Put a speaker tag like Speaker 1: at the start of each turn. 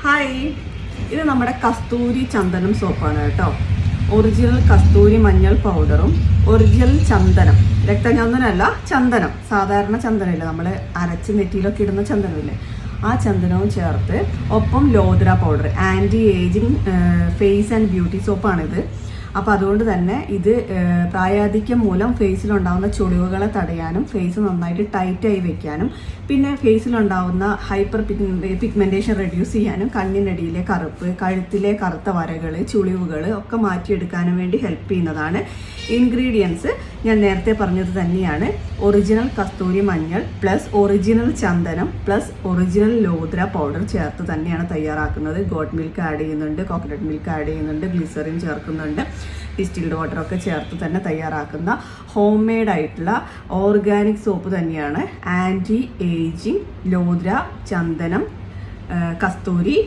Speaker 1: Hi, ഇത് നമ്മുടെ കസ്തൂരി ചന്ദനം സോപ്പാണ് കേട്ടോ. ഒറിജിനൽ കസ്തൂരി മഞ്ഞൾ പൗഡറും ഒറിജിനൽ ചന്ദനം, രക്തചന്ദനമല്ല ചന്ദനം, സാധാരണ ചന്ദനമില്ല, നമ്മൾ അരച്ച് നെറ്റിയിലൊക്കെ ഇടുന്ന ചന്ദനമില്ലേ, ആ ചന്ദനവും ചേർത്ത് ഒപ്പം lodhra powder, anti ageing face and beauty സോപ്പാണിത്. അപ്പോൾ അതുകൊണ്ട് തന്നെ ഇത് പ്രായാധിക്യം മൂലം ഫേസിലുണ്ടാകുന്ന ചുളിവുകളെ തടയാനും ഫേസ് നന്നായിട്ട് ടൈറ്റായി വെക്കാനും പിന്നെ ഫേസിലുണ്ടാകുന്ന ഹൈപ്പർ പിഗ്മെൻറ്റേഷൻ റെഡ്യൂസ് ചെയ്യാനും കണ്ണിനടിയിലെ കറുപ്പ്, കഴുത്തിലെ കറുത്ത വരകൾ, ചുളിവുകൾ ഒക്കെ മാറ്റിയെടുക്കാനും വേണ്ടി ഹെൽപ്പ് ചെയ്യുന്നതാണ്. ഇൻഗ്രീഡിയൻസ് ഞാൻ നേരത്തെ പറഞ്ഞത് തന്നെയാണ്. ഒറിജിനൽ കസ്തൂരി മഞ്ഞൾ പ്ലസ് ഒറിജിനൽ ചന്ദനം പ്ലസ് ഒറിജിനൽ ലോദ്ര പൗഡർ ചേർത്ത് തന്നെയാണ് തയ്യാറാക്കുന്നത്. ഗോട്ട് മിൽക്ക് ആഡ് ചെയ്യുന്നുണ്ട്, കോക്കനട്ട് മിൽക്ക് ആഡ് ചെയ്യുന്നുണ്ട്, ഗ്ലിസറിൻ ചേർക്കുന്നുണ്ട്, ഡിസ്റ്റിൽഡ് വാട്ടറൊക്കെ ചേർത്ത് തന്നെ തയ്യാറാക്കുന്ന ഹോം മെയ്ഡ് ആയിട്ടുള്ള ഓർഗാനിക് സോപ്പ് തന്നെയാണ്. ആൻറ്റി ഏജിങ് ലോദ്ര ചന്ദനം കസ്തൂരി